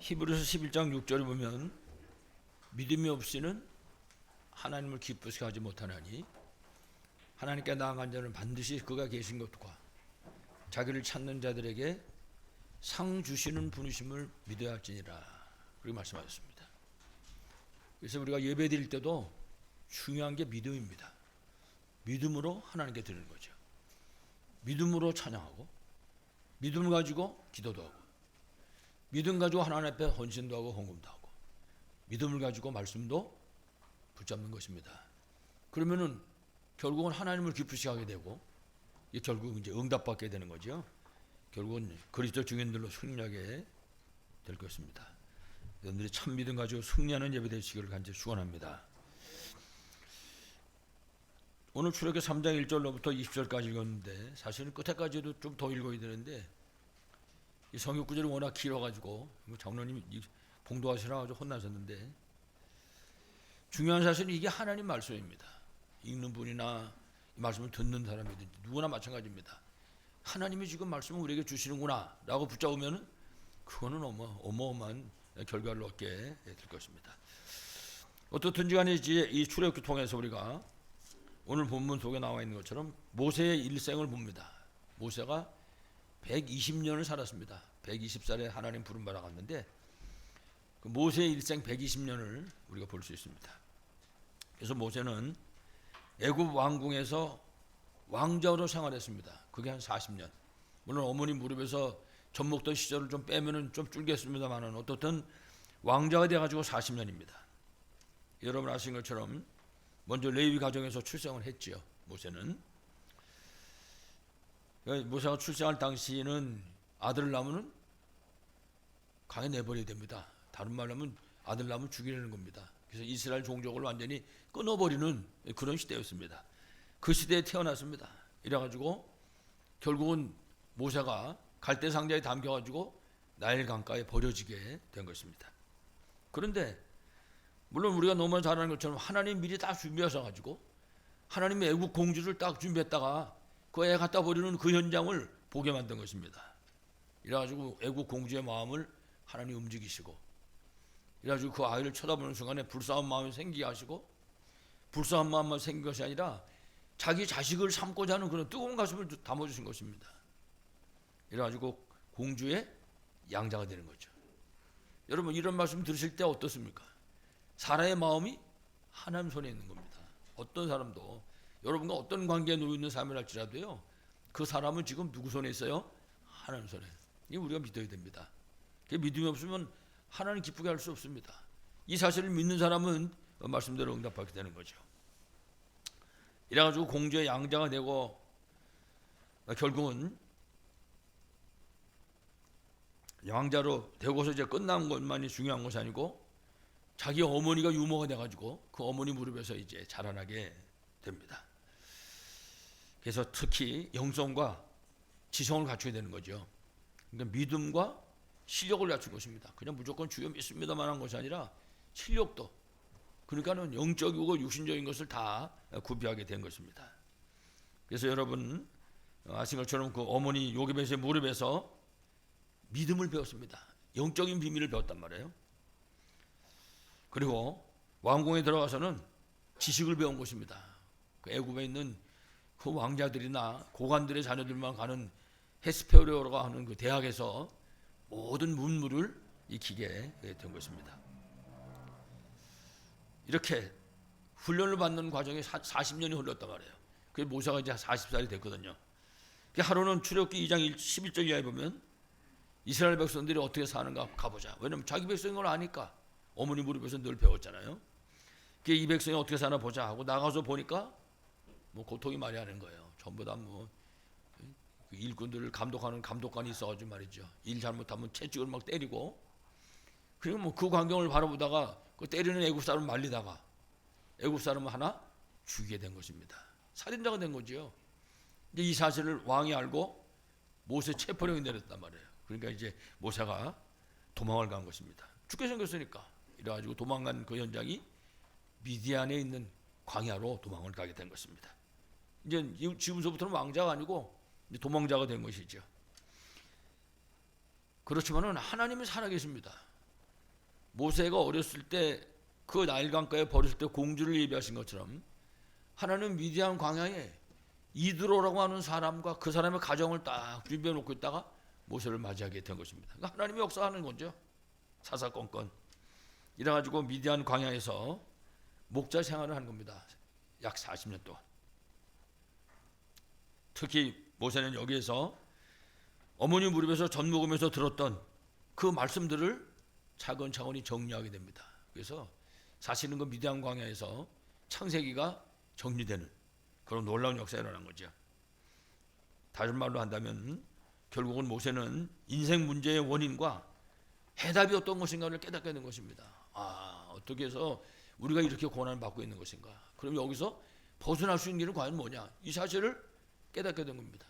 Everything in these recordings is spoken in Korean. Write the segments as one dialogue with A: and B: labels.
A: 히브리서 11장 6절에 보면 믿음이 없이는 하나님을 기쁘시게 하지 못하나니 하나님께 나아간 자는 반드시 그가 계신 것과 자기를 찾는 자들에게 상 주시는 분이심을 믿어야 할지니라 그렇게 말씀하셨습니다. 그래서 우리가 예배 드릴 때도 중요한 게 믿음입니다. 믿음으로 하나님께 드리는 거죠. 믿음으로 찬양하고 믿음을 가지고 기도도 하고 믿음 가지고 하나님 앞에 헌신도 하고 헌금도 하고 믿음을 가지고 말씀도 붙잡는 것입니다. 그러면은 결국은 하나님을 기쁘시게 하게 되고 결국 이제 응답받게 되는 거죠. 결국은 그리스도 증인들로 승리하게 될 것입니다. 여러분들이 참 믿음 가지고 승리하는 예배 되시기를 간절히 축원합니다. 오늘 출애굽기 3장 1절로부터 20절까지 읽었는데 사실은 끝에까지도 좀 더 읽어야 되는데 이 성경 구절이 워낙 길어가지고 장로님이 봉도하시라 가지고 혼나셨는데 중요한 사실은 이게 하나님 말씀입니다. 읽는 분이나 이 말씀을 듣는 사람이든지 누구나 마찬가지입니다. 하나님이 지금 말씀을 우리에게 주시는구나 라고 붙잡으면 그거는 어마어마한 결과를 얻게 될 것입니다. 어떻든지 간에 이 출애굽기 통해서 우리가 오늘 본문 속에 나와 있는 것처럼 모세의 일생을 봅니다. 모세가 120년을 살았습니다. 120살에 하나님 부름 받아 갔는데 그 모세의 일생 120년을 우리가 볼 수 있습니다. 그래서 모세는 애굽 왕궁에서 왕자로 생활했습니다. 그게 한 40년. 물론 어머니 무릎에서 젖 먹던 시절을 좀 빼면은 좀 줄겠습니다만은 어떻든 왕자가 돼가지고 40년입니다. 여러분 아시는 것처럼 먼저 레위 가정에서 출생을 했지요. 모세는 모세가 출생할 당시에는 아들을 낳으면 강에 내버려야 됩니다. 다른 말로 하면 아들 낳으면 죽이려는 겁니다. 그래서 이스라엘 종족을 완전히 끊어버리는 그런 시대였습니다. 그 시대에 태어났습니다. 이래가지고 결국은 모세가 갈대 상자에 담겨가지고 나일 강가에 버려지게 된 것입니다. 그런데 물론 우리가 너무 잘 아는 것처럼 하나님 미리 다 준비하셔가지고 하나님의 애국 공주를 딱 준비했다가 그 애 갖다 버리는 그 현장을 보게 만든 것입니다. 이래가지고 애국 공주의 마음을 하나님 움직이시고 이래가지고 그 아이를 쳐다보는 순간에 불쌍한 마음이 생기게 하시고 불쌍한 마음만 생긴 것이 아니라 자기 자식을 삼고자 하는 그런 뜨거운 가슴을 담아주신 것입니다. 이래가지고 공주의 양자가 되는 거죠. 여러분 이런 말씀 들으실 때 어떻습니까? 사람의 마음이 하나님 손에 있는 겁니다. 어떤 사람도 여러분과 어떤 관계에 놓여 있는 사람이랄지라도요 그 사람은 지금 누구 손에 있어요? 하나님 손에. 이게 우리가 믿어야 됩니다. 믿음이 없으면 하나님 기쁘게 할 수 없습니다. 이 사실을 믿는 사람은 말씀대로 응답하게 되는 거죠. 이래가지고 공주의 양자가 되고 결국은 양자로 되고서 이제 끝난 것만이 중요한 것이 아니고 자기 어머니가 유모가 돼가지고 그 어머니 무릎에서 이제 자라나게 됩니다. 그래서 특히 영성과 지성을 갖춰야 되는 거죠. 그러니까 믿음과 실력을 갖춘 것입니다. 그냥 무조건 주여 믿습니다만 한 것이 아니라 실력도 그러니까는 영적이고 육신적인 것을 다 구비하게 된 것입니다. 그래서 여러분 아시는 것처럼 그 어머니 요게벳의 무릎에서 믿음을 배웠습니다. 영적인 비밀을 배웠단 말이에요. 그리고 왕궁에 들어가서는 지식을 배운 것입니다. 그 애굽에 있는 그 왕자들이나 고관들의 자녀들만 가는 헤스페오레오라고 하는 그 대학에서 모든 문물을 익히게 된 것입니다. 이렇게 훈련을 받는 과정에 40년이 흘렀단 말이에요. 그래서 모세가 이제 40살이 됐거든요. 하루는 출애굽기 2장 11절 이하에 보면 이스라엘 백성들이 어떻게 사는가 가보자. 왜냐하면 자기 백성인 걸 아니까 어머니 무릎에서 늘 배웠잖아요. 이 백성이 어떻게 사나 보자 하고 나가서 보니까 뭐 고통이 말이 아닌 거예요. 전부 다 뭐 일꾼들을 감독하는 감독관이 있어가지고 말이죠. 일 잘못하면 채찍을 막 때리고 그리고 뭐 그 광경을 바라보다가 그 때리는 애굽 사람 말리다가 애굽 사람을 하나 죽이게 된 것입니다. 살인자가 된 거죠. 이제 이 사실을 왕이 알고 모세 체포령이 내렸단 말이에요. 그러니까 이제 모세가 도망을 간 것입니다. 죽게 생겼으니까. 이래가지고 도망간 그 현장이 미디안에 있는 광야로 도망을 가게 된 것입니다. 이제 지금서부터는 왕자가 아니고 이제 도망자가 된 것이죠. 그렇지만은 하나님은 살아계십니다. 모세가 어렸을 때 그 나일강가에 버렸을 때 공주를 예비하신 것처럼 하나님은 미디안 광야에 이드로라고 하는 사람과 그 사람의 가정을 딱 준비해 놓고 있다가 모세를 맞이하게 된 것입니다. 그러니까 하나님이 역사하는 거죠. 사사건건. 이래가지고 미디안 광야에서 목자 생활을 한 겁니다. 약 40년 동안. 특히 모세는 여기에서 어머니 무릎에서 젖 먹으면서 들었던 그 말씀들을 차근차근히 정리하게 됩니다. 그래서 사실은 그 미디안 광야에서 창세기가 정리되는 그런 놀라운 역사가 일어난 거죠. 다른 말로 한다면 결국은 모세는 인생 문제의 원인과 해답이 어떤 것인가를 깨닫게 된 것입니다. 어떻게 해서 우리가 이렇게 고난을 받고 있는 것인가? 그럼 여기서 벗어날 수 있는 길은 과연 뭐냐? 이 사실을 깨닫게 된 겁니다.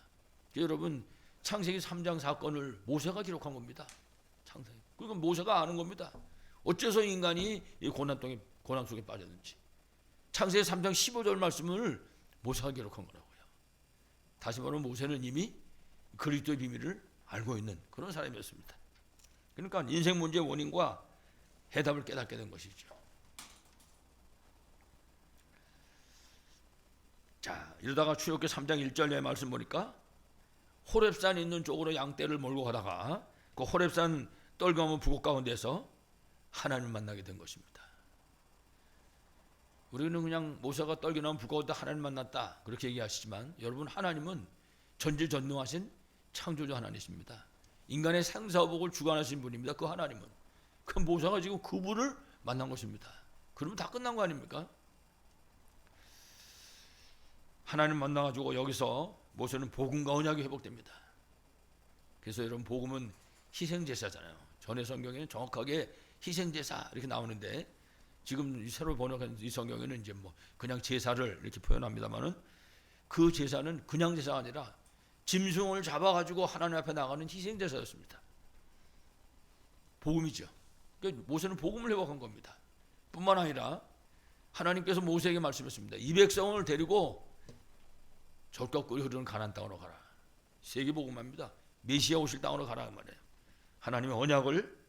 A: 여러분, 창세기 3장 사건을 모세가 기록한 겁니다. 창세기. 그러니까 모세가 아는 겁니다. 어째서 인간이 이 고난 속에 빠졌는지. 창세기 3장 15절 말씀을 모세가 기록한 거라고요. 다시 말하면 모세는 이미 그리스도의 비밀을 알고 있는 그런 사람이었습니다. 그러니까 인생 문제의 원인과 해답을 깨닫게 된 것이죠. 자, 이러다가 출애굽기 3장 1절의 말씀 보니까 호렙산 있는 쪽으로 양떼를 몰고 가다가 그 호렙산 떨거문 부곡 가운데서 하나님을 만나게 된 것입니다. 우리는 그냥 모세가 떨겨나온 부곡에다 하나님 만났다 그렇게 얘기하시지만 여러분, 하나님은 전지전능하신 창조주 하나님이십니다. 인간의 생사복을 주관하신 분입니다. 그 하나님은. 그 모세가 지금 그분을 만난 것입니다. 그러면 다 끝난 거 아닙니까? 하나님 만나가지고 여기서 모세는 복음과 언약이 회복됩니다. 그래서 여러분, 복음은 희생제사잖아요. 전의 성경에는 정확하게 희생제사 이렇게 나오는데 지금 새로 번역한 이 성경에는 이제 뭐 그냥 제사를 이렇게 표현합니다만은 그 제사는 그냥 제사가 아니라 짐승을 잡아가지고 하나님 앞에 나가는 희생제사였습니다. 복음이죠. 그러니까 모세는 복음을 회복한 겁니다. 뿐만 아니라 하나님께서 모세에게 말씀했습니다. 이 백성을 데리고 젖과 꿀이 흐르는 가나안 땅으로 가라. 세계복음합니다. 메시아 오실 땅으로 가라 그 말이에요. 하나님의 언약을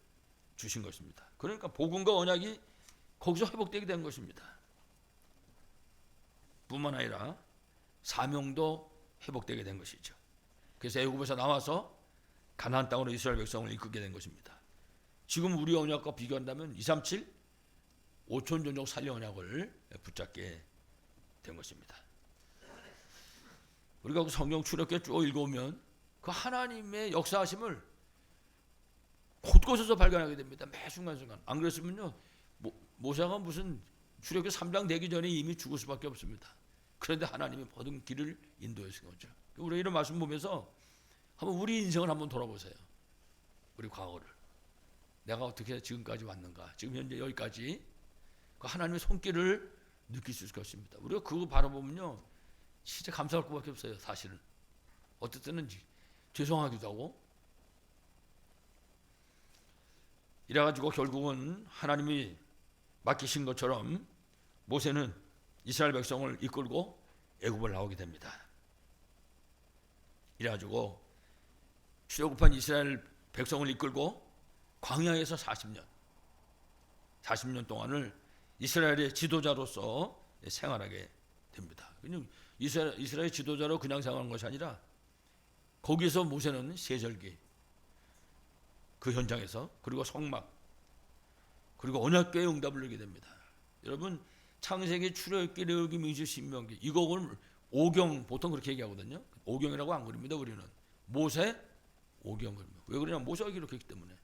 A: 주신 것입니다. 그러니까 복음과 언약이 거기서 회복되게 된 것입니다. 뿐만 아니라 사명도 회복되게 된 것이죠. 그래서 애굽에서 나와서 가나안 땅으로 이스라엘 백성을 이끌게 된 것입니다. 지금 우리 언약과 비교한다면 237 5천 종족 살리 언약을 붙잡게 된 것입니다. 우리가 그 성경 출애굽기 쭉 읽어오면 그 하나님의 역사하심을 곳곳에서 발견하게 됩니다. 매 순간순간. 안 그랬으면요, 모세가 무슨 출애굽기 3장 되기 전에 이미 죽을 수밖에 없습니다. 그런데 하나님이 모든 길을 인도하신 거죠. 우리가 이런 말씀 보면서 한번 우리 인생을 한번 돌아보세요. 우리 과거를. 내가 어떻게 지금까지 왔는가. 지금 현재 여기까지 그 하나님의 손길을 느낄 수 있을 것입니다. 우리가 그거 바라보면요, 진짜 감사할 것밖에 없어요. 사실은. 어떨 때는 죄송하기도 하고. 이래가지고 결국은 하나님이 맡기신 것처럼 모세는 이스라엘 백성을 이끌고 애굽을 나오게 됩니다. 이래가지고 출애굽한 이스라엘 백성을 이끌고 광야에서 40년 동안을 이스라엘의 지도자로서 생활하게 됩니다. 이스라엘 지도자로 그냥 생활한 것이 아니라 거기서 모세는 세절기 그 현장에서 그리고 성막 그리고 언약궤의 응답을 하게 됩니다. 여러분, 창세기, 출애굽기, 레위기, 민수, 신명기 이 곡을 오경 보통 그렇게 얘기하거든요. 오경이라고 안 그립니다. 우리는 모세 오경 그립니다. 왜 그러냐? 모세가 기록했기 때문에.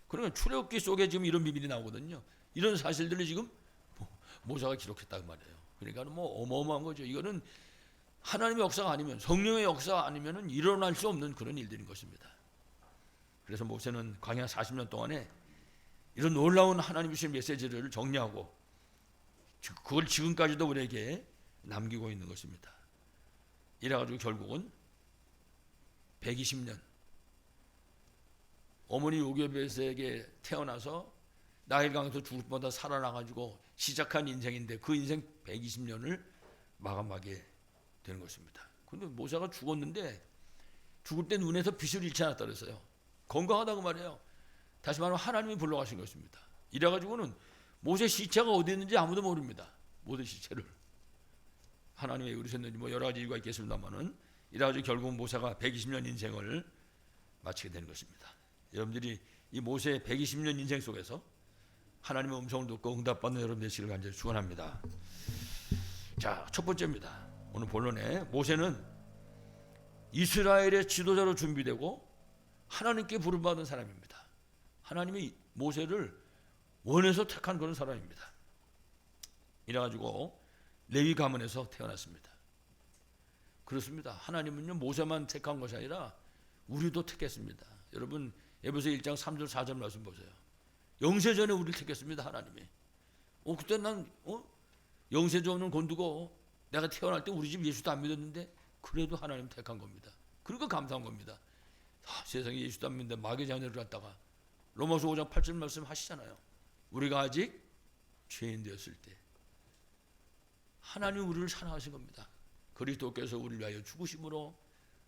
A: 그러면 출애굽기 속에 지금 이런 비밀이 나오거든요. 이런 사실들을 지금 모세가 기록했다고 말이에요. 그러니까 뭐 어마어마한 거죠. 이거는 하나님의 역사가 아니면, 성령의 역사가 아니면은 일어날 수 없는 그런 일들인 것입니다. 그래서 모세는 광야 40년 동안에 이런 놀라운 하나님의 주신 메시지를 정리하고 그걸 지금까지도 우리에게 남기고 있는 것입니다. 이래가지고 결국은 120년 어머니 요게벳에게 태어나서 나일강에서 죽을 때마다 살아나가지고 시작한 인생인데 그 인생 120년을 마감하게 되는 것입니다. 그런데 모세가 죽었는데 죽을 때 눈에서 빛을 잃지 않았다 그랬어요. 건강하다고 말해요. 다시 말하면 하나님이 불러가신 것입니다. 이래가지고는 모세 시체가 어디 있는지 아무도 모릅니다. 모세 시체를. 하나님이 왜 그러셨는지 뭐 여러 가지 이유가 있겠습니다만은 이래가지고 결국 모세가 120년 인생을 마치게 되는 것입니다. 여러분들이 이 모세의 120년 인생 속에서 하나님의 음성을 듣고 응답받는 여러분 되시길 간절히 축원합니다. 자, 첫 번째입니다. 오늘 본론에 모세는 이스라엘의 지도자로 준비되고 하나님께 부름받은 사람입니다. 하나님이 모세를 원해서 택한 그런 사람입니다. 이래가지고 레위 가문에서 태어났습니다. 그렇습니다. 하나님은요 모세만 택한 것이 아니라 우리도 택했습니다. 여러분 에베소 1장 3절 4절 말씀 보세요. 영세전에 우리를 택했습니다. 하나님이. 그때 난 영세전을 건두고 내가 태어날 때 우리 집 예수도 안 믿었는데 그래도 하나님 택한 겁니다. 그러니까 감사한 겁니다. 세상에 예수도 안 믿는데 마귀 자녀를 갖다가 로마서 5장 8절 말씀 하시잖아요. 우리가 아직 죄인 되었을 때 하나님 우리를 사랑하신 겁니다. 그리스도께서 우리를 위하여 죽으심으로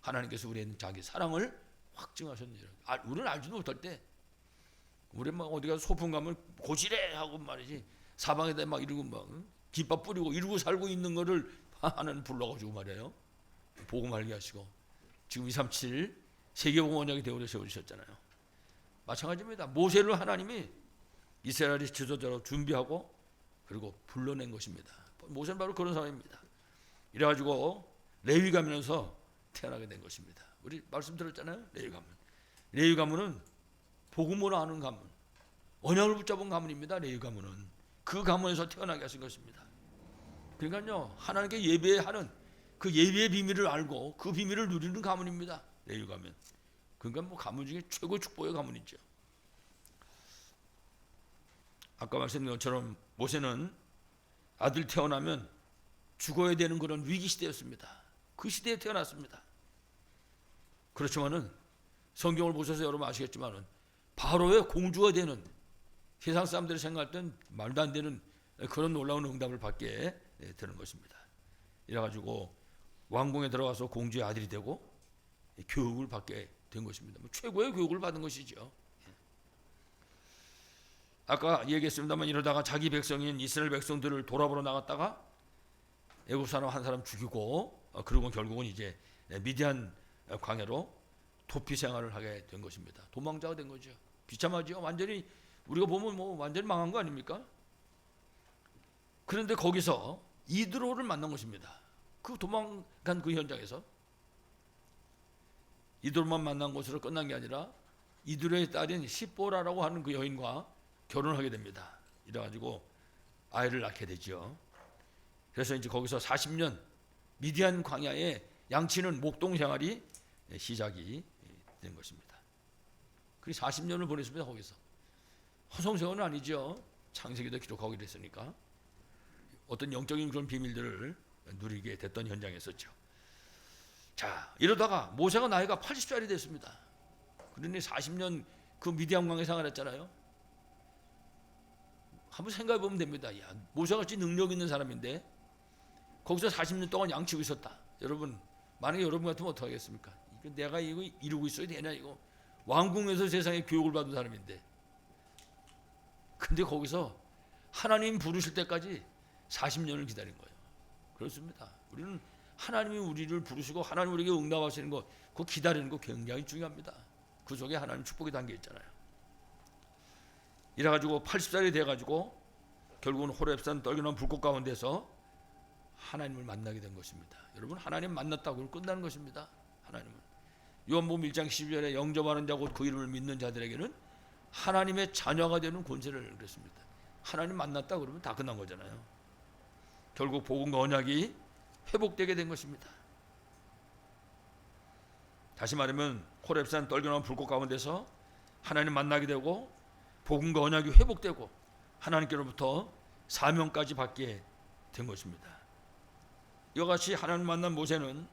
A: 하나님께서 우리의 자기 사랑을 확증하셨느니라. 우리는 알지도 못할 때 우리 막 어디 가서 소풍 가면 고지래 하고 말이지 사방에다 막 이러고 막 김밥 뿌리고 이러고 살고 있는 거를 하나님 불러가지고 말이에요. 복음 알게 하시고 지금 237 세계복음 원장이 되어 세우셨잖아요. 마찬가지입니다. 모세를 하나님이 이스라엘의 지도자로 준비하고 그리고 불러낸 것입니다. 모세는 바로 그런 사람입니다. 이래가지고 레위 가문에서 태어나게 된 것입니다. 우리 말씀 들었잖아요. 레위 가문. 레위 가문은 복음으로 아는 가문, 언약을 붙잡은 가문입니다. 레위 가문은 그 가문에서 태어나게 하신 것입니다. 그러니까요 하나님께 예배하는 그 예배의 비밀을 알고 그 비밀을 누리는 가문입니다. 레위 가문. 그러니까 뭐 가문 중에 최고 축복의 가문이죠. 아까 말씀드린 것처럼 모세는 아들 태어나면 죽어야 되는 그런 위기 시대였습니다. 그 시대에 태어났습니다. 그렇지만은 성경을 보셔서 여러분 아시겠지만은 바로의 공주가 되는 세상 사람들이 생각할 땐 말도 안 되는 그런 놀라운 응답을 받게 되는 것입니다. 이래가지고 왕궁에 들어가서 공주의 아들이 되고 교육을 받게 된 것입니다. 최고의 교육을 받은 것이죠. 아까 얘기했습니다만 이러다가 자기 백성인 이스라엘 백성들을 돌아보러 나갔다가 애굽 사람 한 사람 죽이고 그리고 결국은 이제 미디안 광야로 도피 생활을 하게 된 것입니다. 도망자가 된 거죠. 비참하죠. 완전히 우리가 보면 뭐 완전히 망한 거 아닙니까? 그런데 거기서 이드로를 만난 것입니다. 그 도망간 그 현장에서 이드로만 만난 것으로 끝난 게 아니라 이드로의 딸인 시보라라고 하는 그 여인과 결혼하게 됩니다. 이래가지고 아이를 낳게 되죠. 그래서 이제 거기서 40년 미디안 광야에 양치는 목동 생활이 시작이 된 것입니다. 그리고 40년을 보냈습니다. 거기서 허송세월은 아니죠. 창세기도 기록하고 이랬으니까 어떤 영적인 그런 비밀들을 누리게 됐던 현장이었죠. 자, 이러다가 모세가 나이가 80살이 됐습니다. 그러니 40년 그 미디안 광야에 생활했잖아요. 한번 생각해 보면 됩니다. 야, 모세같이 능력 있는 사람인데 거기서 40년 동안 양치고 있었다. 여러분, 만약에 여러분 같으면 어떻게 하겠습니까? 내가 이거 이루고 있어야 되냐 이거. 왕궁에서 세상에 교육을 받은 사람인데. 근데 거기서 하나님 부르실 때까지 40년을 기다린 거예요. 그렇습니다. 우리는 하나님이 우리를 부르시고 하나님 우리에게 응답하시는 거, 그거 기다리는 거 굉장히 중요합니다. 그 속에 하나님 축복이 담겨 있잖아요. 이래가지고 80살이 돼가지고 결국은 호렙산 떨기난 불꽃 가운데서 하나님을 만나게 된 것입니다. 여러분, 하나님 만났다고 끝나는 것입니다. 하나님은 요한복음 1장 12절에 영접하는 자 곧 그 이름을 믿는 자들에게는 하나님의 자녀가 되는 권세를 그랬습니다. 하나님 만났다 그러면 다 끝난 거잖아요. 결국 복음과 언약이 회복되게 된 것입니다. 다시 말하면 호렙산 떨겨나온 불꽃 가운데서 하나님 만나게 되고 복음과 언약이 회복되고 하나님께로부터 사명까지 받게 된 것입니다. 이와 같이 하나님 만난 모세는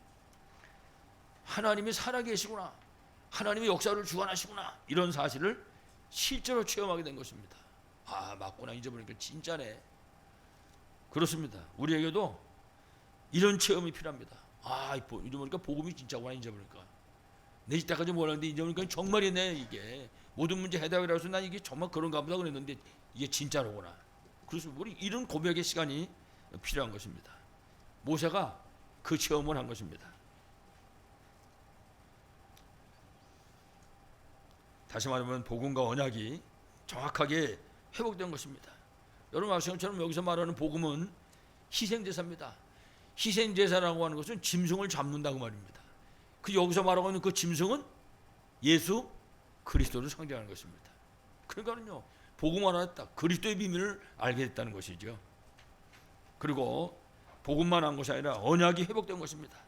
A: 하나님이 살아계시구나, 하나님이 역사를 주관하시구나, 이런 사실을 실제로 체험하게 된 것입니다. 아, 맞구나, 잊어버리니까 진짜네. 그렇습니다. 우리에게도 이런 체험이 필요합니다. 아, 잊어버리니까 복음이 진짜구나, 잊어버리니까. 내 이때까지 몰랐는데 잊어버리니까 정말이네, 이게. 모든 문제 해답이라고 해서 난 이게 정말 그런가 보다 그랬는데 이게 진짜로구나. 그래서 우리 이런 고백의 시간이 필요한 것입니다. 모세가 그 체험을 한 것입니다. 다시 말하면 복음과 언약이 정확하게 회복된 것입니다. 여러분 아시는 것처럼 여기서 말하는 복음은 희생제사입니다. 희생제사라고 하는 것은 짐승을 잡는다고 말입니다. 그 여기서 말하고 있는 그 짐승은 예수 그리스도를 상징하는 것입니다. 그러니까는요, 복음을 알았다, 그리스도의 비밀을 알게 됐다는 것이죠. 그리고 복음만 한 것이 아니라 언약이 회복된 것입니다.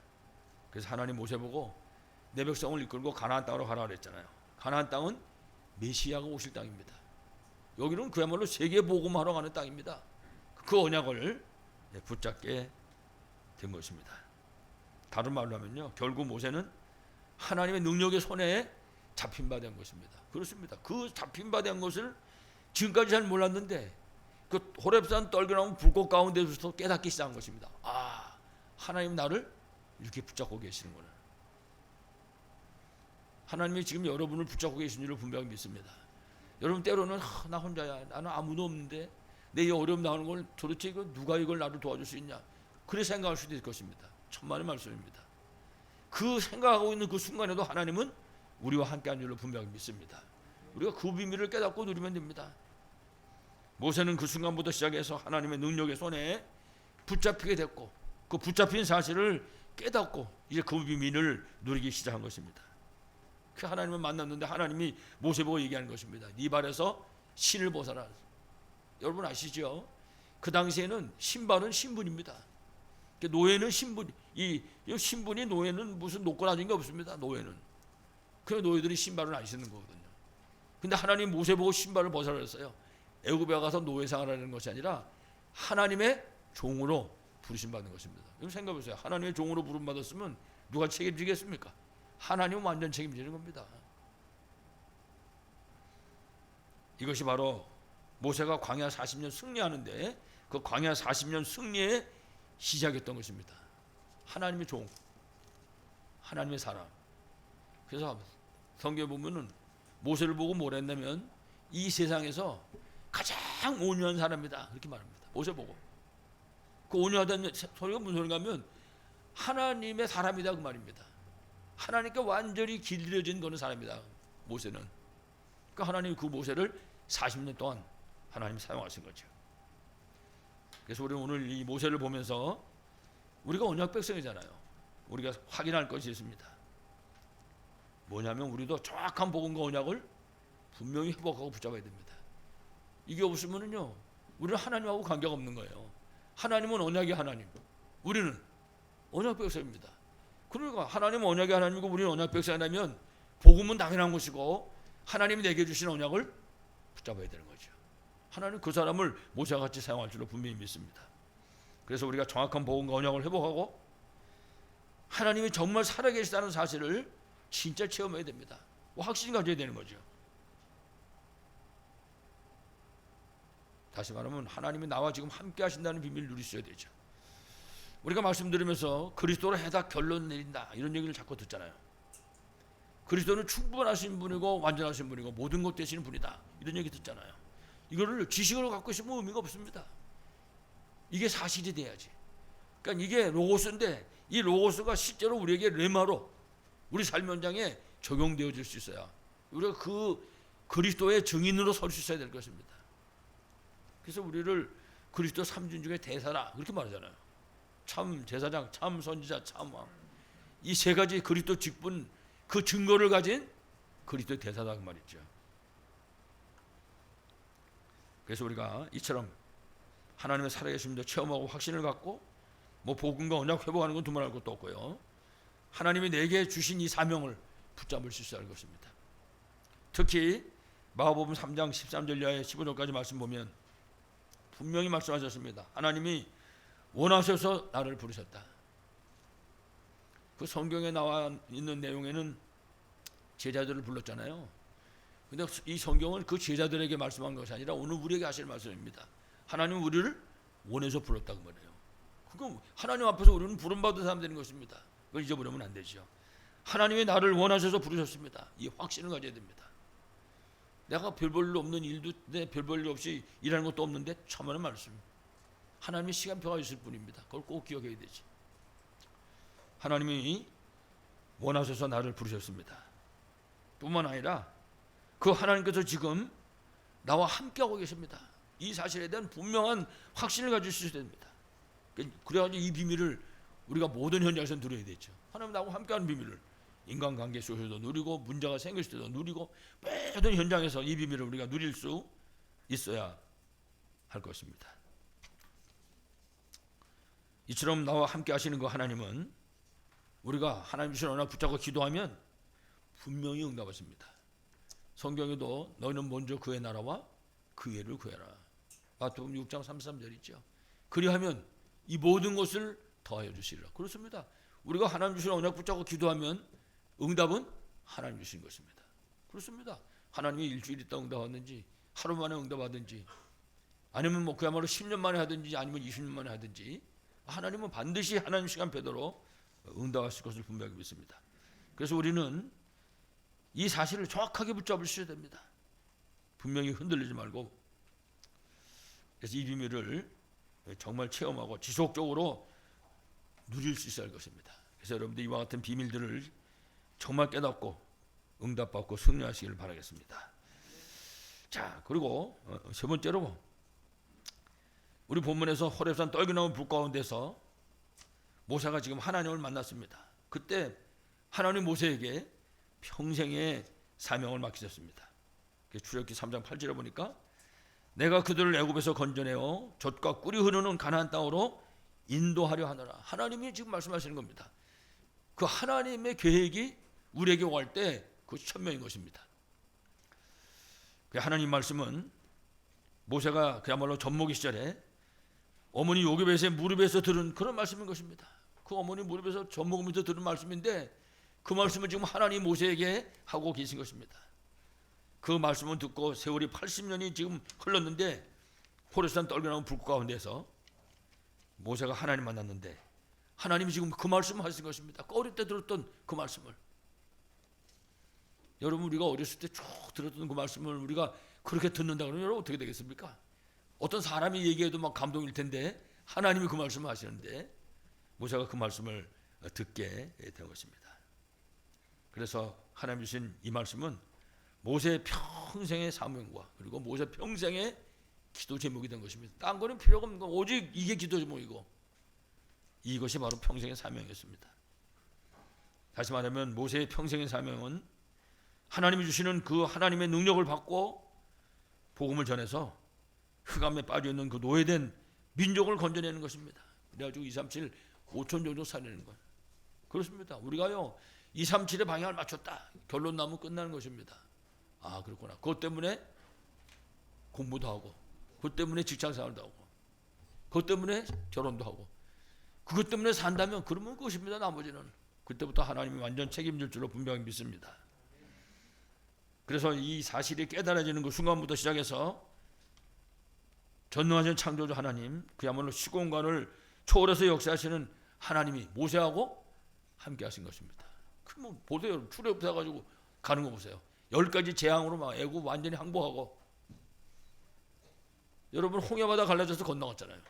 A: 그래서 하나님 모세 보고 내 백성을 이끌고 가나안 땅으로 가라 그랬잖아요. 가나안 땅은 메시아가 오실 땅입니다. 여기는 그야말로 세계 복음하러 가는 땅입니다. 그 언약을 붙잡게 된 것입니다. 다른 말로 하면요, 결국 모세는 하나님의 능력의 손에 잡힌 바 된 것입니다. 그렇습니다. 그 잡힌 바 된 것을 지금까지 잘 몰랐는데 그 호렙산 떨겨나온 불꽃 가운데서 깨닫기 시작한 것입니다. 아, 하나님 나를 이렇게 붙잡고 계시는구나. 하나님이 지금 여러분을 붙잡고 계신 줄을 분명히 믿습니다. 여러분 때로는 나 혼자야, 나는 아무도 없는데 내 이 어려움 나오는 걸 도대체 이거 누가 이걸 나를 도와줄 수 있냐, 그래 생각할 수도 있을 것입니다. 천만의 말씀입니다. 그 생각하고 있는 그 순간에도 하나님은 우리와 함께한 줄로 분명히 믿습니다. 우리가 그 비밀을 깨닫고 누리면 됩니다. 모세는 그 순간부터 시작해서 하나님의 능력의 손에 붙잡히게 됐고 그 붙잡힌 사실을 깨닫고 이제 그 비밀을 누리기 시작한 것입니다. 그 하나님을 만났는데 하나님이 모세 보고 얘기하는 것입니다. 네 발에서 신을 벗어라. 여러분 아시죠? 그 당시에는 신발은 신분입니다. 노예는 신분, 이 신분이 노예는 무슨 놓고 나진 게 없습니다. 노예는 그냥 노예들이 신발을 안 신는 거거든요. 근데 하나님 모세 보고 신발을 벗어라 그랬어요. 애굽에 가서 노예 생활하는 것이 아니라 하나님의 종으로 부르심 받는 것입니다. 여러분 생각해 보세요. 하나님의 종으로 부름 받았으면 누가 책임지겠습니까? 하나님은 완전 책임지는 겁니다. 이것이 바로 모세가 광야 40년 승리하는데 그 광야 40년 승리의 시작이었던 것입니다. 하나님의 종, 하나님의 사람. 그래서 성경에 보면은 모세를 보고 뭐라 했냐면 이 세상에서 가장 온유한 사람이다 그렇게 말합니다. 모세 보고 그 온유하다는 소리가 무슨 소리인가 하면 하나님의 사람이다 그 말입니다. 하나님께 완전히 길들여진 그런 사람이다 모세는. 그러니까 하나님이 그 모세를 40년 동안 하나님이 사용하신 거죠. 그래서 우리는 오늘 이 모세를 보면서 우리가 언약 백성이잖아요. 우리가 확인할 것이 있습니다. 뭐냐면 우리도 정확한 복음과 언약을 분명히 회복하고 붙잡아야 됩니다. 이게 없으면은요, 우리는 하나님하고 관계가 없는 거예요. 하나님은 언약의 하나님, 우리는 언약 백성입니다. 그러니까 하나님은 언약의 하나님이고 우리는 언약 백성이라면 복음은 당연한 것이고 하나님이 내게 주신 언약을 붙잡아야 되는 거죠. 하나님 그 사람을 모세와 같이 사용할 줄로 분명히 믿습니다. 그래서 우리가 정확한 복음과 언약을 회복하고 하나님이 정말 살아계시다는 사실을 진짜 체험해야 됩니다. 확신이 가져야 되는 거죠. 다시 말하면 하나님이 나와 지금 함께 하신다는 비밀을 누리셔야 되죠. 우리가 말씀드리면서 그리스도로 해다 결론 내린다 이런 얘기를 자꾸 듣잖아요. 그리스도는 충분하신 분이고 완전하신 분이고 모든 것 되시는 분이다 이런 얘기 듣잖아요. 이거를 지식으로 갖고 있으면 의미가 없습니다. 이게 사실이 돼야지. 그러니까 이게 로고스인데 이 로고스가 실제로 우리에게 레마로 우리 삶 현장에 적용되어질 수 있어야 우리가 그 그리스도의 증인으로 설 수 있어야 될 것입니다. 그래서 우리를 그리스도 삼준 중에 대사라 그렇게 말하잖아요. 참 제사장, 참 선지자, 참 왕. 이 세 가지 그리스도 직분 그 증거를 가진 그리스도의 대사다 그 말이죠. 그래서 우리가 이처럼 하나님의 살아계심도 체험하고 확신을 갖고 뭐 복음과 언약 회복하는 건 두말할 것도 없고요. 하나님이 내게 주신 이 사명을 붙잡을 수 있어야 할 것입니다. 특히 마가복음 3장 13절 이하의 15절까지 말씀 보면 분명히 말씀하셨습니다. 하나님이 원하셔서 나를 부르셨다. 그 성경에 나와 있는 내용에는 제자들을 불렀잖아요. 근데 이 성경은 그 제자들에게 말씀한 것이 아니라 오늘 우리에게 하실 말씀입니다. 하나님은 우리를 원해서 불렀다고 말해요. 그러니까 하나님 앞에서 우리는 부름받은 사람 되는 것입니다. 그걸 잊어버리면 안 되죠. 하나님이 나를 원하셔서 부르셨습니다. 이 확신을 가져야 됩니다. 내가 별 볼 일 없는 일도 별 볼 일 없이 일하는 것도 없는데 참하는 말씀. 하나님의 시간표가 있을 뿐입니다. 그걸 꼭 기억해야 되지. 하나님이 원하셔서 나를 부르셨습니다. 뿐만 아니라 그 하나님께서 지금 나와 함께하고 계십니다. 이 사실에 대한 분명한 확신을 가지셔야 됩니다. 그래가지고 이 비밀을 우리가 모든 현장에서 누려야 되죠. 하나님 나하고 함께하는 비밀을 인간관계 속에서도 누리고 문제가 생겼을 때도 누리고 모든 현장에서 이 비밀을 우리가 누릴 수 있어야 할 것입니다. 이처럼 나와 함께 하시는 그 하나님은 우리가 하나님 주신 언약 붙잡고 기도하면 분명히 응답하십니다. 성경에도 너희는 먼저 그의 나라와 그 의를 구해라. 마태복음 6장 33절 있죠. 그리하면 이 모든 것을 더하여 주시리라. 그렇습니다. 우리가 하나님 주신 언약 붙잡고 기도하면 응답은 하나님 주신 것입니다. 그렇습니다. 하나님이 일주일 있다 응답하든지 하루 만에 응답하든지 아니면 뭐 그야말로 10년 만에 하든지 아니면 20년 만에 하든지 하나님은 반드시 하나님 시간표대로 응답하실 것을 분명히 믿습니다. 그래서 우리는 이 사실을 정확하게 붙잡으셔야 됩니다. 분명히 흔들리지 말고. 그래서 이 비밀을 정말 체험하고 지속적으로 누릴 수 있어야 할 것입니다. 그래서 여러분들 이와 같은 비밀들을 정말 깨닫고 응답받고 승리하시기를 바라겠습니다. 자, 그리고 세 번째로 우리 본문에서 호렙산 떨기나무 불 가운데서 모세가 지금 하나님을 만났습니다. 그때 하나님 모세에게 평생의 사명을 맡기셨습니다. 출애굽기 3장 8절에 보니까 내가 그들을 애굽에서 건져내어 젖과 꿀이 흐르는 가나안 땅으로 인도하려 하노라. 하나님이 지금 말씀하시는 겁니다. 그 하나님의 계획이 우리에게 올 때 그것이 천명인 것입니다. 하나님 말씀은 모세가 그야말로 젖먹이 시절에 어머니 요셉의 무릎에서 들은 그런 말씀인 것입니다. 그 어머니 무릎에서 젖먹으면서 들은 말씀인데 그 말씀을 지금 하나님 모세에게 하고 계신 것입니다. 그 말씀을 듣고 세월이 80년이 지금 흘렀는데 호렙산 떨겨나온 불꽃 가운데서 모세가 하나님 만났는데 하나님이 지금 그 말씀을 하신 것입니다. 어릴 때 들었던 그 말씀을. 여러분 우리가 어렸을 때 쭉 들었던 그 말씀을 우리가 그렇게 듣는다 그러면 여러분 어떻게 되겠습니까? 어떤 사람이 얘기해도 막 감동일 텐데 하나님이 그 말씀을 하시는데 모세가 그 말씀을 듣게 된 것입니다. 그래서 하나님 주신 이 말씀은 모세의 평생의 사명과 그리고 모세 평생의 기도 제목이 된 것입니다. 딴 거는 필요가 없는 거 오직 이게 기도 제목이고 이것이 바로 평생의 사명이었습니다. 다시 말하면 모세의 평생의 사명은 하나님이 주시는 그 하나님의 능력을 받고 복음을 전해서 흑암에 빠져있는 그 노예된 민족을 건져내는 것입니다. 그래가지고 237 5천 정도 살리는 것. 그렇습니다. 우리가요 237의 방향을 맞췄다. 결론 나면 끝나는 것입니다. 아 그렇구나. 그것 때문에 공부도 하고 그것 때문에 직장생활도 하고 그것 때문에 결혼도 하고 그것 때문에 산다면 그러면 그것입니다. 나머지는 그때부터 하나님이 완전 책임질 줄로 분명히 믿습니다. 그래서 이 사실이 깨달아지는 그 순간부터 시작해서 전능하신 창조주 하나님 그야말로 시공간을 초월해서 역사하시는 하나님이 모세하고 함께 하신 것입니다. 그럼 보세요. 출애굽 해가지고 가는 거 보세요. 10가지 재앙으로 막 애굽 완전히 항복하고 여러분 홍해바다 갈라져서 건너갔잖아요.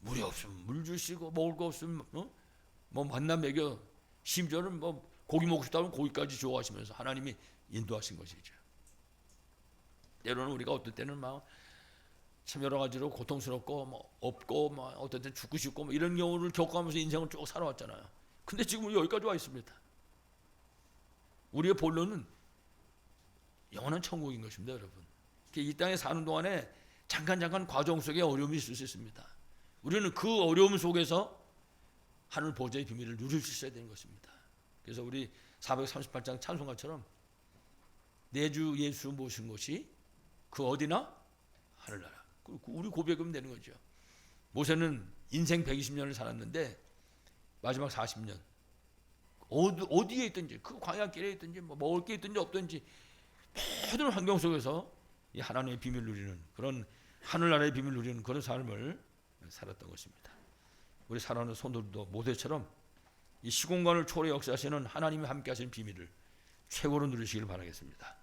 A: 물이 없으면 물 주시고 먹을 거 없으면 뭐 만나 먹여 심지어는 뭐 고기 먹고 싶다면 고기까지 좋아하시면서 하나님이 인도하신 것이죠. 때로는 우리가 어떨 때는 막 참 여러 가지로 고통스럽고 뭐 없고 뭐 어떨 때 죽고 싶고 뭐 이런 경우를 겪어가면서 인생을 쭉 살아왔잖아요. 근데 지금 우리 여기까지 와 있습니다. 우리의 본론은 영원한 천국인 것입니다, 여러분. 이 땅에 사는 동안에 잠깐 과정 속에 어려움이 있을 수 있습니다. 우리는 그 어려움 속에서 하늘 보좌의 비밀을 누릴 수 있어야 되는 것입니다. 그래서 우리 438장 찬송가처럼 내 주 예수 모신 곳이 그 어디나 하늘나라. 우리 고백하면 되는 거죠. 모세는 인생 120년을 살았는데 마지막 40년 어디에 있든지 그 광야길에 있든지 뭐 먹을 게 있든지 없든지 모든 환경 속에서 이 하나님의 비밀을 누리는 그런 하늘나라의 비밀을 누리는 그런 삶을 살았던 것입니다. 우리 사랑하는 성도들도 모세처럼 이 시공간을 초월해 역사하시는 하나님이 함께 하시는 비밀을 최고로 누리시길 바라겠습니다.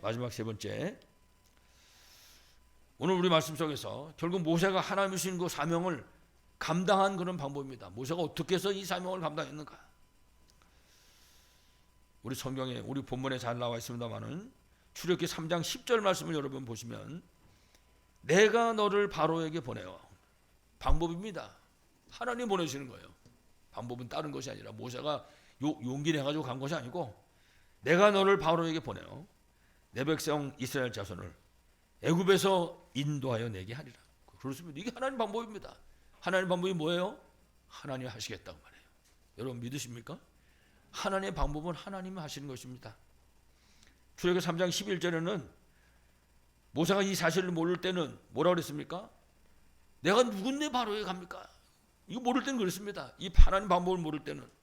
A: 마지막 세 번째, 오늘 우리 말씀 속에서 결국 모세가 하나님이 주신 그 사명을 감당한 그런 방법입니다. 모세가 어떻게 해서 이 사명을 감당했는가? 우리 성경에, 우리 본문에 잘 나와 있습니다만은 출애굽기 3장 10절 말씀을 여러분 보시면, 내가 너를 바로에게 보내어. 방법입니다. 하나님 보내시는 거예요. 방법은 다른 것이 아니라 모세가 용기 내가지고 간 것이 아니고, 내가 너를 바로에게 보내어 내 백성 이스라엘 자손을 애굽에서 인도하여 내게 하리라. 그렇습니다. 이게 하나님 방법입니다. 하나님 방법이 뭐예요? 하나님이 하시겠다고 말해요. 여러분 믿으십니까? 하나님의 방법은 하나님이 하시는 것입니다. 출애굽기 3장 11절에는 모세가 이 사실을 모를 때는 뭐라고 그랬습니까? 내가 누군데 바로에 갑니까? 이거 모를 때는 그렇습니다. 이 하나님 방법을 모를 때는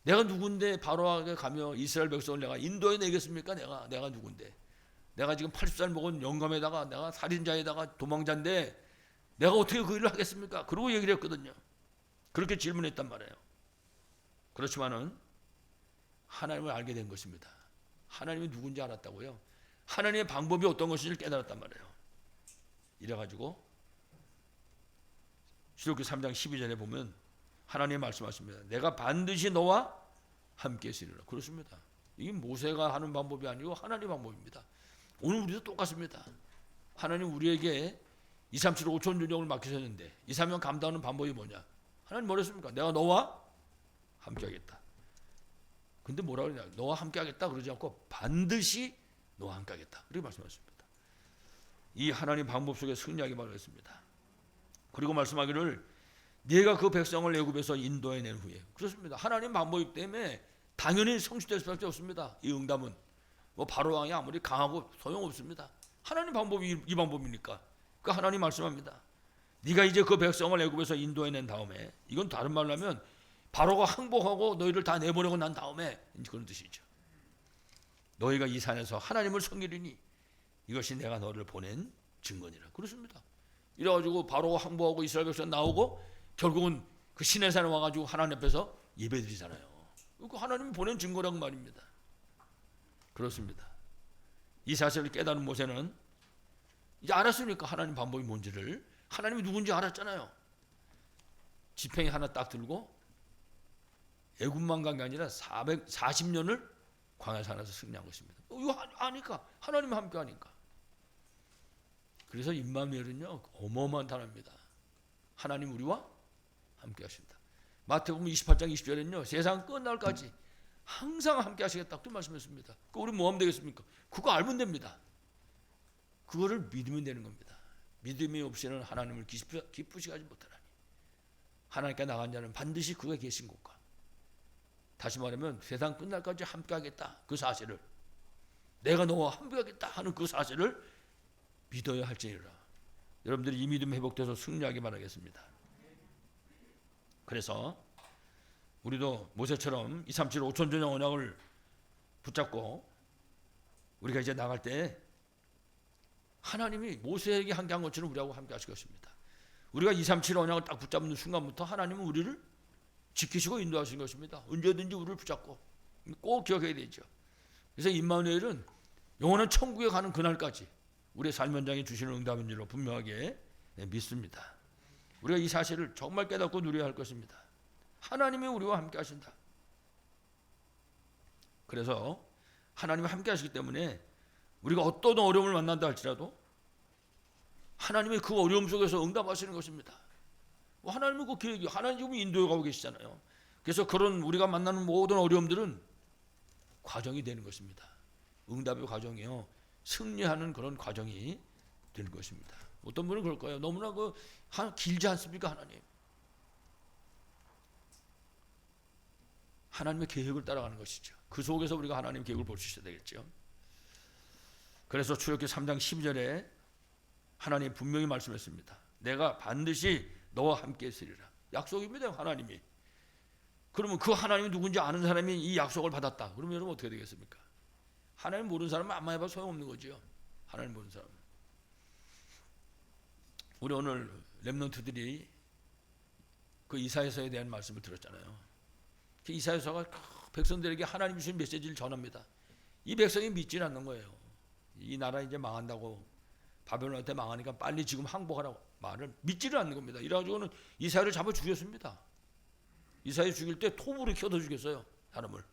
A: 내가 누군데 바로에 가며 이스라엘 백성을 내가 인도해 내겠습니까? 내가 누군데? 내가 지금 80살 먹은 영감에다가 내가 살인자에다가 도망자인데 내가 어떻게 그 일을 하겠습니까? 그러고 얘기를 했거든요. 그렇게 질문했단 말이에요. 그렇지만은 하나님을 알게 된 것입니다. 하나님이 누군지 알았다고요. 하나님의 방법이 어떤 것인지를 깨달았단 말이에요. 이래가지고 출애굽기 3장 12절에 보면 하나님이 말씀하십니다. 내가 반드시 너와 함께 있으리라. 그렇습니다. 이게 모세가 하는 방법이 아니고 하나님의 방법입니다. 오늘 우리도 똑같습니다. 하나님 우리에게 237 5천 윤정을 맡기셨는데 이 사명 감당하는 방법이 뭐냐? 하나님 뭐랬습니까? 내가 너와 함께 하겠다. 근데 뭐라 그러냐? 너와 함께 하겠다 그러지 않고 반드시 너와 함께 하겠다. 그렇게 말씀하셨습니다. 이 하나님 방법 속에 승리하기 바라겠습니다. 그리고 말씀하기를 네가 그 백성을 애굽에서 인도해 낸 후에. 그렇습니다. 하나님 방법이기 때문에 당연히 성취될 수밖에 없습니다. 이 응답은 뭐 바로 왕이 아무리 강하고 소용없습니다. 하나님 방법이 이 방법이니까. 그 하나님 말씀합니다. 네가 이제 그 백성을 애굽에서 인도해 낸 다음에, 이건 다른 말로 하면 바로가 항복하고 너희를 다 내보내고 난 다음에 그런 뜻이죠. 너희가 이 산에서 하나님을 섬기리니 이것이 내가 너를 보낸 증거니라. 그렇습니다. 이래가지고 바로가 항복하고 이스라엘 백성 나오고 결국은 그 시내산에 와가지고 하나님 앞에서 예배드리잖아요. 그 하나님이 보낸 증거란 말입니다. 그렇습니다. 이 사실을 깨달은 모세는 이제 알았으니까 하나님 방법이 뭔지를, 하나님이 누군지 알았잖아요. 지팡이 하나 딱 들고 애굽만 간 게 아니라 440년을 광야 산에서 승리한 것입니다. 이거 아니까, 하나님이 함께 하니까. 그래서 임마누엘은요 어마어마한 단어입니다. 하나님 우리와 함께 하신다. 마태복음 28장 20절에는요 세상 끝날까지 항상 함께 하시겠다 또 말씀했습니다. 우리 뭐 하면 되겠습니까? 그거 알면 됩니다. 그거를 믿으면 되는 겁니다. 믿음이 없이는 하나님을 기쁘시게 하지 못하나니 하나님께 나간 자는 반드시 그가 계신 곳과, 다시 말하면 세상 끝날까지 함께 하겠다 그 사실을, 내가 너와 함께 하겠다 하는 그 사실을 믿어야 할지니라. 여러분들이 이 믿음 회복돼서 승리하기 바라겠습니다. 그래서 우리도 모세처럼 237 5천 전령 언약을 붙잡고 우리가 이제 나갈 때 하나님이 모세에게 함께 한 것처럼 우리하고 함께 하실 것입니다. 우리가 237 언약을 딱 붙잡는 순간부터 하나님은 우리를 지키시고 인도하신 것입니다. 언제든지 우리를 붙잡고, 꼭 기억해야 되죠. 그래서 임마누엘은 영원한 천국에 가는 그날까지 우리의 삶 현장에 주시는 응답인 줄로 분명하게 믿습니다. 우리가 이 사실을 정말 깨닫고 누려야 할 것입니다. 하나님이 우리와 함께 하신다. 그래서 하나님이 함께 하시기 때문에 우리가 어떤 어려움을 만난다 할지라도 하나님이 그 어려움 속에서 응답하시는 것입니다. 하나님은 그 계획이, 하나님이 인도해 가고 계시잖아요. 그래서 그런 우리가 만나는 모든 어려움들은 과정이 되는 것입니다. 응답의 과정이요, 승리하는 그런 과정이 되는 것입니다. 어떤 분은 그럴 거예요. 너무나 길지 않습니까? 하나님의 계획을 따라가는 것이죠. 그 속에서 우리가 하나님의 계획을 볼 수 있어야 되겠죠. 그래서 출애굽기 3장 12절에 하나님이 분명히 말씀했습니다. 내가 반드시 너와 함께 있으리라. 약속입니다. 하나님이. 그러면 그 하나님이 누군지 아는 사람이 이 약속을 받았다. 그러면 여러분 어떻게 되겠습니까? 하나님 모르는 사람은 아무 해봐 소용없는 거죠. 하나님 모르는 사람은. 우리 오늘 렘넌트들이 그 이사야서에 대한 말씀을 들었잖아요. 그 이사야서가 백성들에게 하나님이 주신 메시지를 전합니다. 이 백성이 믿질 않는 거예요. 이 나라 이제 망한다고, 바벨론한테 망하니까 빨리 지금 항복하라고 말을 믿지를 않는 겁니다. 이래가지고는 이사야를 잡아 죽였습니다. 이사야 죽일 때 톱으로 켜서 죽였어요, 사람을.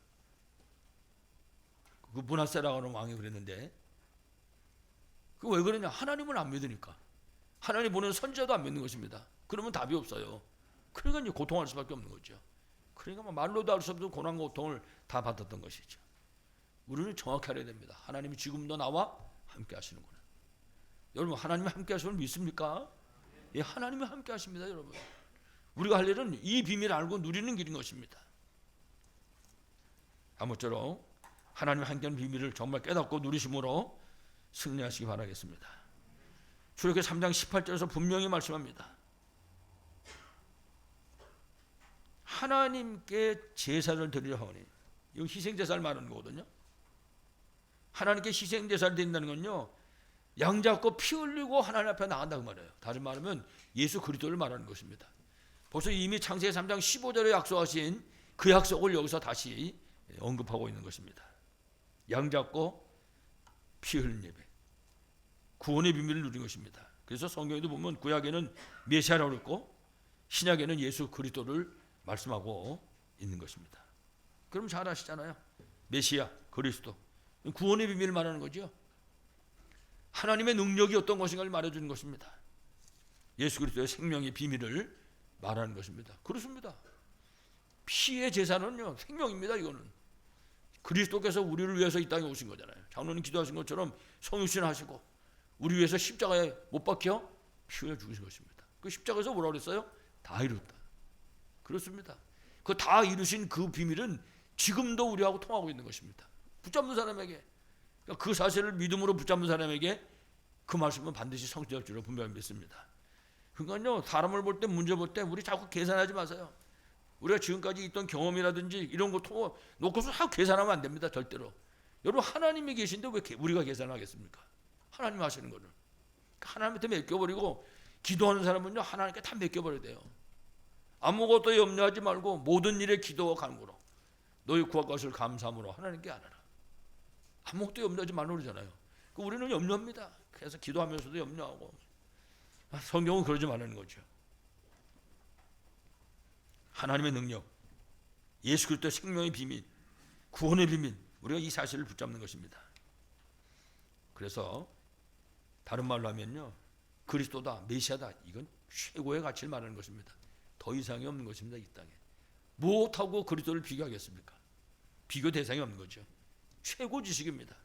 A: 그 므낫세라고 하는 왕이 그랬는데, 그 왜 그러냐? 하나님을 안 믿으니까. 하나님 보낸 선지자도 안 믿는 것입니다. 그러면 답이 없어요. 그러니까 이제 고통할 수밖에 없는 거죠. 그러니까 말로도 할 수 없는 고난 고통을 다 받았던 것이죠. 우리는 정확히 알아야 됩니다. 하나님이 지금도 나와 함께 하시는구나. 여러분, 하나님이 함께 하시는 걸 믿습니까? 예, 하나님이 함께 하십니다, 여러분. 우리가 할 일은 이 비밀을 알고 누리는 길인 것입니다. 아무쪼록 하나님이 함께하는 비밀을 정말 깨닫고 누리심으로 승리하시기 바라겠습니다. 출애굽기 3장 18절에서 분명히 말씀합니다. 하나님께 제사를 드리려 하오니, 이거 희생제사를 말하는 거거든요. 하나님께 희생제사를 드린다는 건요, 양 잡고 피 흘리고 하나님 앞에 나간다고 말해요. 다른 말하면 예수 그리스도를 말하는 것입니다. 벌써 이미 창세기 3장 15절에 약속하신 그 약속을 여기서 다시 언급하고 있는 것입니다. 양 잡고 피 흘린 예배, 구원의 비밀을 누린 것입니다. 그래서 성경에도 보면 구약에는 메시아라고 그랬고 신약에는 예수 그리스도를 말씀하고 있는 것입니다. 그럼 잘 아시잖아요. 메시아, 그리스도, 구원의 비밀을 말하는 거죠. 하나님의 능력이 어떤 것인가를 말해주는 것입니다. 예수 그리스도의 생명의 비밀을 말하는 것입니다. 그렇습니다. 피의 제사는요, 생명입니다. 이거는 그리스도께서 우리를 위해서 이 땅에 오신 거잖아요. 장로님 기도하신 것처럼 성육신 하시고 우리 위해서 십자가에 못 박혀 피 흘려 죽으신 것입니다. 그 십자가에서 뭐라고 그랬어요? 다 이뤘다. 그렇습니다. 그 다 이루신 그 비밀은 지금도 우리하고 통하고 있는 것입니다. 붙잡는 사람에게, 그러니까 그 사실을 믿음으로 붙잡는 사람에게 그 말씀은 반드시 성취될 줄을 분명히 믿습니다. 그러니까요, 사람을 볼 때, 문제 볼 때 우리 자꾸 계산하지 마세요. 우리가 지금까지 있던 경험이라든지 이런 거 놓고서 자꾸 계산하면 안 됩니다. 절대로. 여러분, 하나님이 계신데 왜 우리가 계산하겠습니까? 하나님 하시는 거를 하나님한테 맡겨버리고, 기도하는 사람은요, 하나님께 다 맡겨버려야 돼요. 아무것도 염려하지 말고 모든 일에 기도와 간구로 너희 구할 것을 감사함으로 하나님께 알아라. 아무것도 염려하지 말라고 그러잖아요. 우리는 염려합니다. 그래서 기도하면서도 염려하고. 성경은 그러지 말라는 거죠. 하나님의 능력, 예수 그리스도의 생명의 비밀, 구원의 비밀, 우리가 이 사실을 붙잡는 것입니다. 그래서 다른 말로 하면요, 그리스도다, 메시아다, 이건 최고의 가치를 말하는 것입니다. 더 이상이 없는 것입니다. 이 땅에 무엇하고 그리스도를 비교하겠습니까? 비교 대상이 없는 거죠. 최고 지식입니다.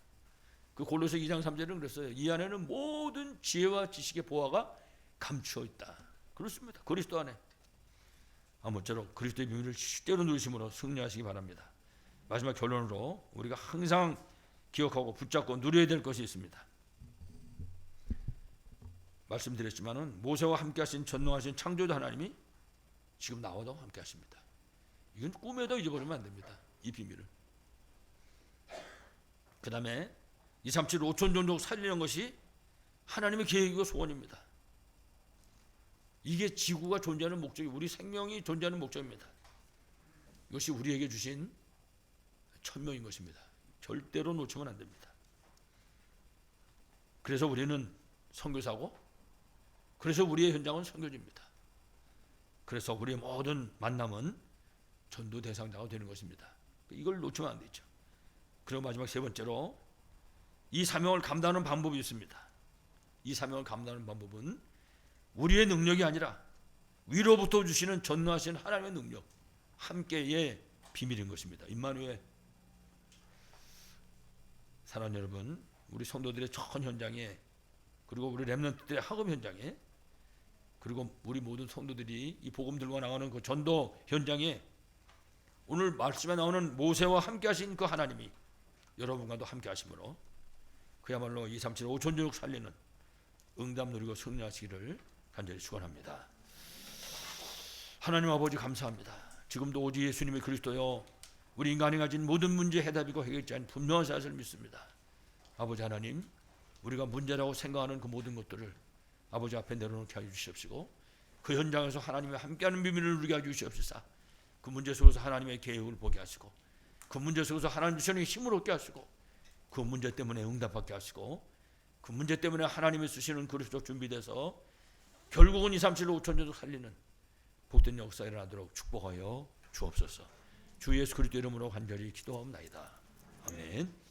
A: 그 골로새 2장 3절은 그랬어요. 이 안에는 모든 지혜와 지식의 보화가 감추어 있다. 그렇습니다. 그리스도 안에. 아무쪼록 그리스도의 비밀을 실제로 누리심으로 승리하시기 바랍니다. 마지막 결론으로 우리가 항상 기억하고 붙잡고 누려야 될 것이 있습니다. 말씀드렸지만은 모세와 함께 하신 전능하신 창조주 하나님이 지금 나와도 함께 하십니다. 이건 꿈에도 잊어버리면 안 됩니다. 이 비밀을. 그 다음에 237 5천 종족 살리는 것이 하나님의 계획이고 소원입니다. 이게 지구가 존재하는 목적이, 우리 생명이 존재하는 목적입니다. 이것이 우리에게 주신 천명인 것입니다. 절대로 놓치면 안 됩니다. 그래서 우리는 선교사고, 그래서 우리의 현장은 선교지입니다. 그래서 우리의 모든 만남은 전도 대상자가 되는 것입니다. 이걸 놓치면 안 되죠. 그리고 마지막 세 번째로 이 사명을 감당하는 방법이 있습니다. 이 사명을 감당하는 방법은 우리의 능력이 아니라 위로부터 주시는 전능하신 하나님의 능력, 함께의 비밀인 것입니다. 임마누엘. 사랑하는 여러분, 우리 성도들의 전 현장에, 그리고 우리 렘넌트들의 학업 현장에, 그리고 우리 모든 성도들이 이 복음 들고 나가는 그 전도 현장에 오늘 말씀에 나오는 모세와 함께 하신 그 하나님이 여러분과도 함께 하심으로 그야말로 237 5천 종족 살리는 응답 누리고 승리하시기를 간절히 축원합니다. 하나님 아버지 감사합니다. 지금도 오직 예수님의 그리스도여 우리 인간이 가진 모든 문제 해답이고 해결자인 분명한 사실을 믿습니다. 아버지 하나님, 우리가 문제라고 생각하는 그 모든 것들을 아버지 앞에 내려놓게 하여 주시옵시고, 그 현장에서 하나님의 함께하는 비밀을 누리게 하여 주시옵소서. 그 문제 속에서 하나님의 계획을 보게 하시고, 그 문제 속에서 하나님 주시는 힘을 얻게 하시고, 그 문제 때문에 응답받게 하시고 그 문제 때문에 하나님이 쓰시는 그리스도 준비돼서 결국은 2, 3, 7, 5천 년도 살리는 복된 역사 일어나도록 축복하여 주옵소서. 주 예수 그리스도 이름으로 간절히 기도하옵나이다. 아멘.